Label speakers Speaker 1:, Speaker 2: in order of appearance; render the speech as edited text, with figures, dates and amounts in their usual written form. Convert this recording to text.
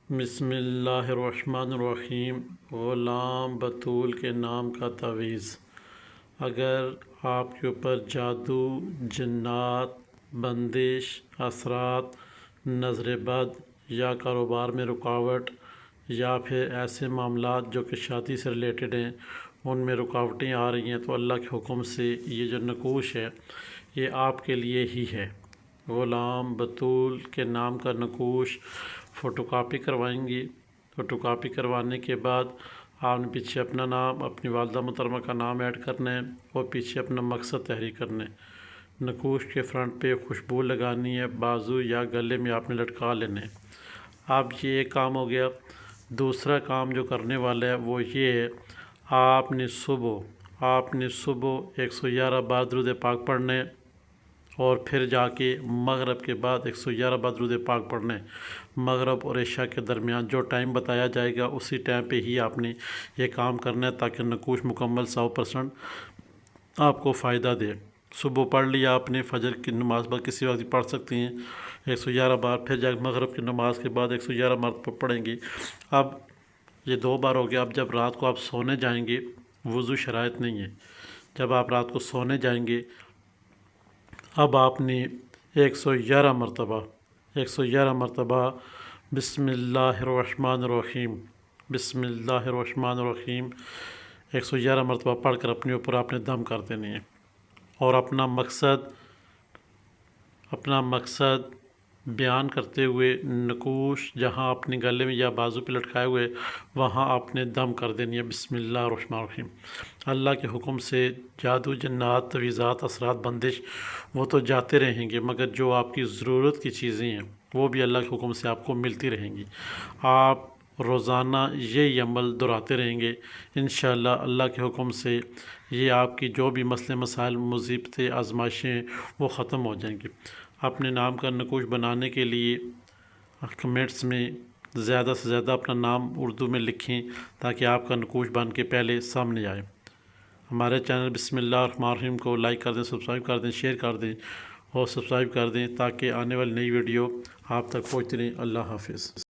Speaker 1: بسم اللہ الرحمن الرحیم۔ غلام بطول کے نام کا تعویذ۔ اگر آپ کے اوپر جادو، جنات، بندش، اثرات، نظر بد یا کاروبار میں رکاوٹ یا پھر ایسے معاملات جو کہ شادی سے ریلیٹڈ ہیں ان میں رکاوٹیں آ رہی ہیں، تو اللہ کے حکم سے یہ جو نقوش ہے یہ آپ کے لیے ہی ہے۔ غلام بطول کے نام کا نقوش فوٹو کاپی کروائیں گی۔ فوٹو کاپی کروانے کے بعد آپ نے پیچھے اپنا نام، اپنی والدہ محترمہ کا نام ایڈ کرنا ہے اور پیچھے اپنا مقصد تحریر کرنا ہے۔ نقوش کے فرنٹ پہ خوشبو لگانی ہے، بازو یا گلے میں آپ نے لٹکا لینے ہیں۔ اب یہ ایک کام ہو گیا۔ دوسرا کام جو کرنے والا ہے وہ یہ ہے، آپ نے صبح 111 بار درود پاک پڑھنا ہے اور پھر جا کے مغرب کے بعد 111 بار درود پاک پڑھنا ہے۔ مغرب اور عشاء کے درمیان جو ٹائم بتایا جائے گا اسی ٹائم پہ ہی آپ نے یہ کام کرنا ہے تاکہ نقوش مکمل 100% آپ کو فائدہ دے۔ صبح پڑھ لیا آپ نے، فجر کی نماز بعد کسی وقت پڑھ سکتی ہیں 111 بار، پھر جا مغرب کی نماز کے بعد 111 مرتبہ پڑھیں گی۔ اب یہ 2 بار ہو گیا۔ اب جب رات کو آپ سونے جائیں گے، وضو شرائط نہیں ہے، جب آپ رات کو سونے جائیں گے اب آپ نے 111 مرتبہ بسم اللہ الرحمن الرحیم، بسم اللہ الرحمن الرحیم 111 مرتبہ پڑھ کر اپنے اوپر آپ نے دم کر دینے ہیں اور اپنا مقصد بیان کرتے ہوئے نقوش جہاں اپنے گلے میں یا بازو پہ لٹکائے ہوئے وہاں آپ نے دم کر دینی ہے بسم اللہ الرحمن الرحیم۔ اللہ کے حکم سے جادو، جنات، تعویذات، اثرات، بندش وہ تو جاتے رہیں گے، مگر جو آپ کی ضرورت کی چیزیں ہیں وہ بھی اللہ کے حکم سے آپ کو ملتی رہیں گی۔ آپ روزانہ یہ عمل دہراتے رہیں گے، انشاءاللہ اللہ کے حکم سے یہ آپ کی جو بھی مسئلے مسائل، مصیبتیں، آزمائشیں وہ ختم ہو جائیں گی۔ اپنے نام کا نقوش بنانے کے لیے کمنٹس میں زیادہ سے زیادہ اپنا نام اردو میں لکھیں تاکہ آپ کا نقوش بن کے پہلے سامنے آئے۔ ہمارے چینل بسم اللہ الرحمن الرحیم کو لائک کر دیں، سبسکرائب کر دیں، شیئر کر دیں اور سبسکرائب کر دیں تاکہ آنے والی نئی ویڈیو آپ تک پہنچتی رہیں۔ اللہ حافظ۔